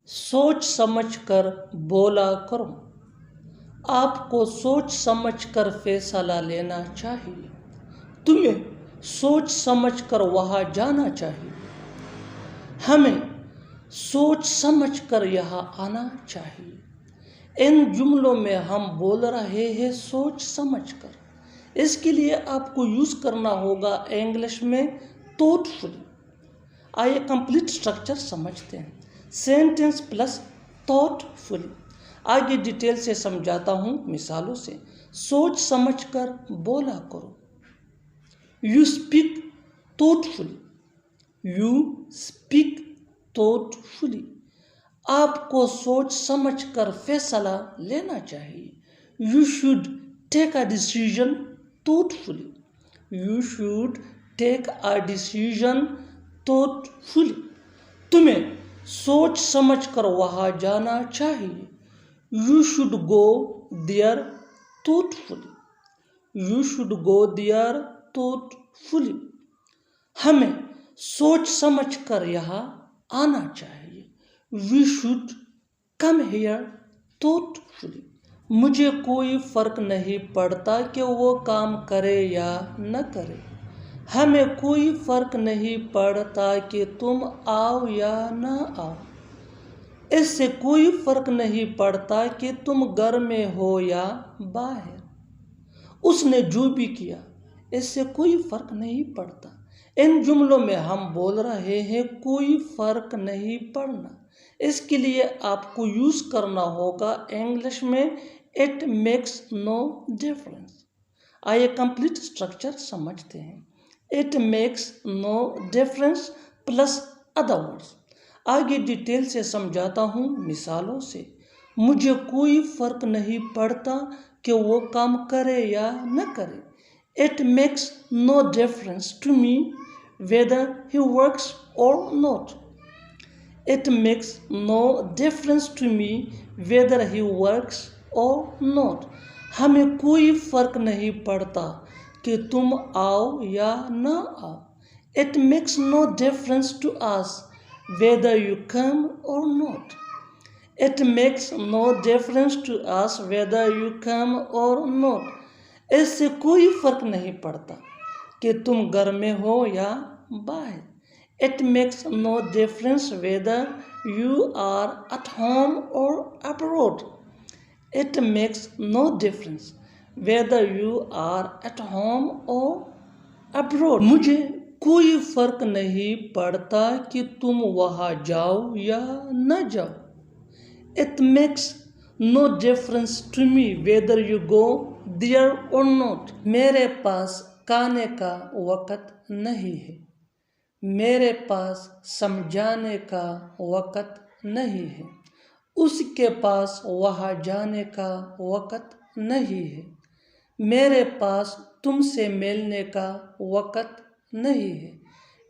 सोच समझकर बोला करो। आपको सोच समझकर फैसला लेना चाहिए। तुम्हें सोच समझकर वहाँ जाना चाहिए। हमें सोच समझकर यहाँ आना चाहिए। इन जुमलों में हम बोल रहे हैं सोच समझकर। इसके लिए आपको यूज़ करना होगा इंग्लिश में थॉटफुली। आइए कंप्लीट स्ट्रक्चर समझते हैं। Sentence plus thoughtfully. आगे डिटेल से समझाता हूँ मिसालों से। सोच समझकर बोला करो। You speak thoughtfully. You speak thoughtfully. आपको सोच समझकर फैसला लेना चाहिए। You should take a decision thoughtfully. You should take a decision thoughtfully. तुम्हें सोच समझकर वहाँ जाना चाहिए। You should go there thoughtfully. You should go there thoughtfully. हमें सोच समझकर यहाँ आना चाहिए। We should come here thoughtfully. मुझे कोई फर्क नहीं पड़ता कि वो काम करे या न करे। हमें कोई फर्क नहीं पड़ता कि तुम आओ या न आओ। इससे कोई फर्क नहीं पड़ता कि तुम घर में हो या बाहर। उसने जो भी किया इससे कोई फर्क नहीं पड़ता। इन जुमलों में हम बोल रहे हैं कोई फर्क नहीं पड़ना। इसके लिए आपको यूज़ करना होगा इंग्लिश में इट मेक्स नो डिफरेंस। आइए कंप्लीट स्ट्रक्चर समझते हैं। It makes no difference plus other words. आगे डिटेल से समझाता हूँ मिसालों से। मुझे कोई फर्क नहीं पड़ता कि वो काम करे या न करे। It makes no difference to me whether he works or not. It makes no difference to me whether he works or not. हमें कोई फर्क नहीं पड़ता कि तुम आओ या न आओ। It makes no difference to us whether you come or not. It makes no difference to us whether you come or not. इससे कोई फर्क नहीं पड़ता कि तुम घर में हो या बाहर। It makes no difference whether you are at home or abroad. It makes no difference whether you are at home or abroad. मुझे कोई फर्क नहीं पड़ता कि तुम वहाँ जाओ या न जाओ। It makes no difference to me whether you go there और नॉट। मेरे पास खाने का वक़्त नहीं है। मेरे पास समझाने का वक़्त नहीं है। उसके पास वहाँ जाने का वक़्त नहीं है। मेरे पास तुमसे मिलने का वक़्त नहीं है।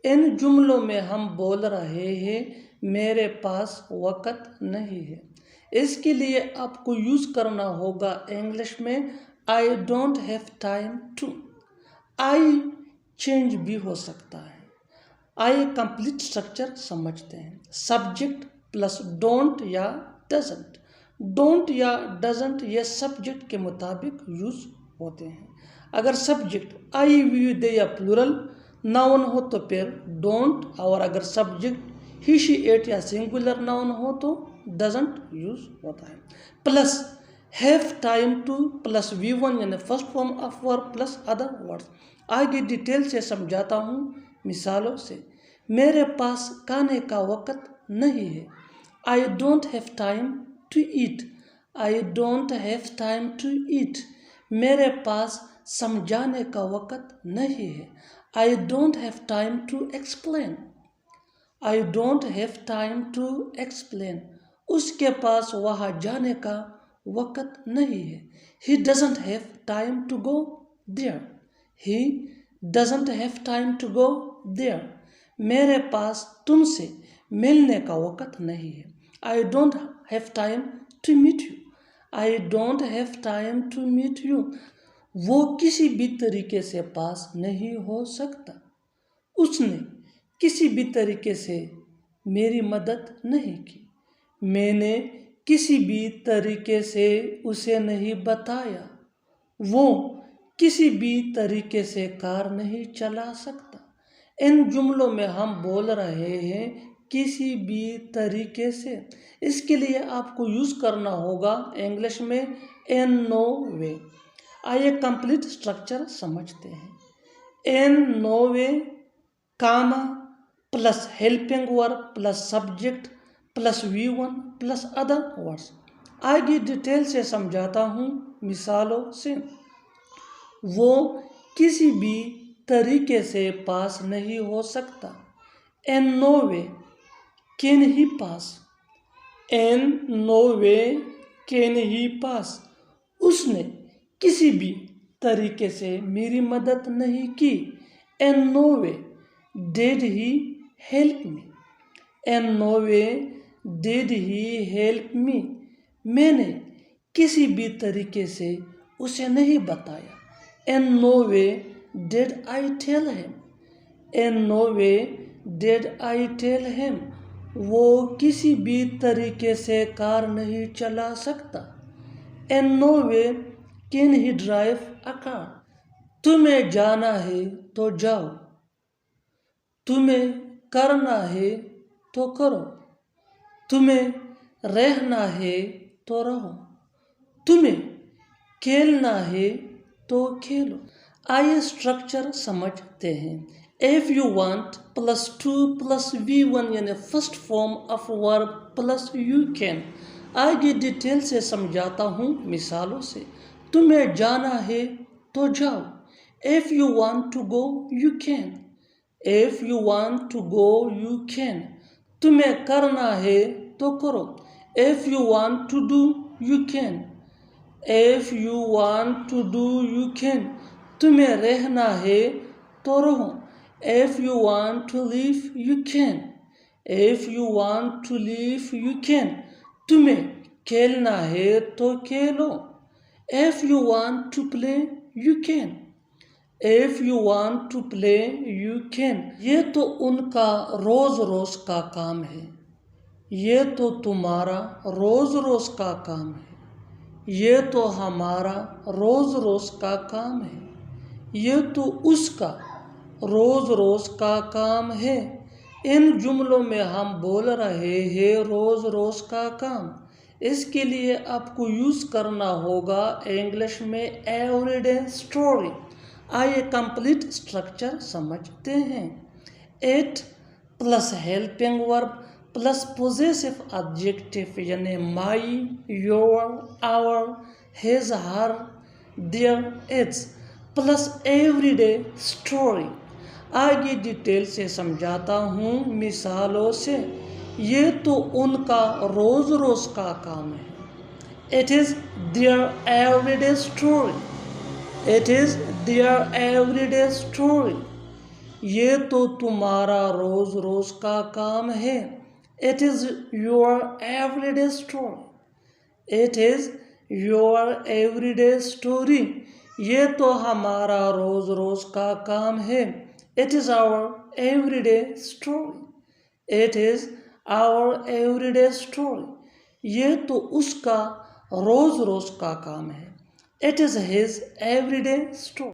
इन जुमलों में हम बोल रहे हैं मेरे पास वक़्त नहीं है। इसके लिए आपको यूज़ करना होगा इंग्लिश में I don't have time to. I change भी हो सकता है। आइए कंप्लीट स्ट्रक्चर समझते हैं। सब्जेक्ट प्लस डोंट या डजंट। डोंट या डजंट ये सब्जेक्ट के मुताबिक यूज़ होते हैं। अगर सब्जेक्ट आई वी दे या प्लूरल नाउन हो तो फिर डोंट, और अगर सब्जेक्ट ही शी इट या सिंगुलर नाउन हो तो डजंट यूज होता है। Plus have time two plus V1 यानी first form of verb plus other words. आगे डिटेल से समझाता हूँ मिसालों से। मेरे पास खाने का वक़्त नहीं है। I don't have time to eat. I don't have time to eat. मेरे पास समझाने का वक़्त नहीं है। I don't have time to explain. I don't have time to explain. उसके पास वहाँ जाने का वक़्त नहीं है। He doesn't have time to go there. He doesn't have time to go there. मेरे पास तुमसे मिलने का वक़्त नहीं है। I don't have time to meet you. I don't have time to meet you. वो किसी भी तरीके से पास नहीं हो सकता। उसने किसी भी तरीके से मेरी मदद नहीं की। मैंने किसी भी तरीके से उसे नहीं बताया। वो किसी भी तरीके से कार नहीं चला सकता। इन जुमलों में हम बोल रहे हैं किसी भी तरीके से। इसके लिए आपको यूज़ करना होगा इंग्लिश में इन नो वे। आइए कंप्लीट स्ट्रक्चर समझते हैं। In no way, comma plus helping verb plus subject plus V1 plus other words. आगे डिटेल से समझाता हूँ मिसालों से। वो किसी भी तरीके से पास नहीं हो सकता। In no way can he pass. In no way can he pass. उसने किसी भी तरीके से मेरी मदद नहीं की। In no way did he help me. In no way did he help me. मैंने किसी भी तरीके से उसे नहीं बताया। In no way did I tell him. In no way did I tell him. वो किसी भी तरीके से कार नहीं चला सकता। In no way can he drive a car. तुम्हें जाना है तो जाओ। तुम्हें करना है तो करो। तुम्हें रहना है तो रहो। तुम्हें खेलना है तो खेलो। आइए स्ट्रक्चर समझते हैं। If you want plus 2 plus V1 यानी first form of verb plus you can. आगे डिटेल से समझाता हूँ मिसालों से। तुम्हें जाना है तो जाओ। If you want to go you can. If you want to go you can. तुम्हें करना है तो करो। If you want to do you can. If you want to do you can. तुम्हें रहना है तो रहो। If you want to live you can. If you want to live you can. तुम्हें खेलना है तो खेलो। If you want to play you can. If you want to play you can. ये तो उनका रोज रोज का काम है। ये तो तुम्हारा रोज रोज का काम है। ये तो हमारा रोज रोज का काम है। ये तो उसका रोज रोज का काम है। इन जुमलों में हम बोल रहे हैं रोज रोज का काम। इसके लिए आपको यूज़ करना होगा इंग्लिश में एवरीडे स्टोरी। आइए कंप्लीट स्ट्रक्चर समझते हैं। It plus helping verb plus possessive adjective यानी my, your, our, his, her, their, its plus everyday story. आगे डिटेल से समझाता हूँ मिसालों से। ये तो उनका रोज रोज का काम है। It is their everyday story. It is their everyday story. ये तो तुम्हारा रोज रोज का काम है। It is your everyday story. It is your everyday story. ये तो हमारा रोज रोज का काम है। It is our everyday story. It is our everyday story. ये तो उसका रोज रोज का काम है। It is his everyday story.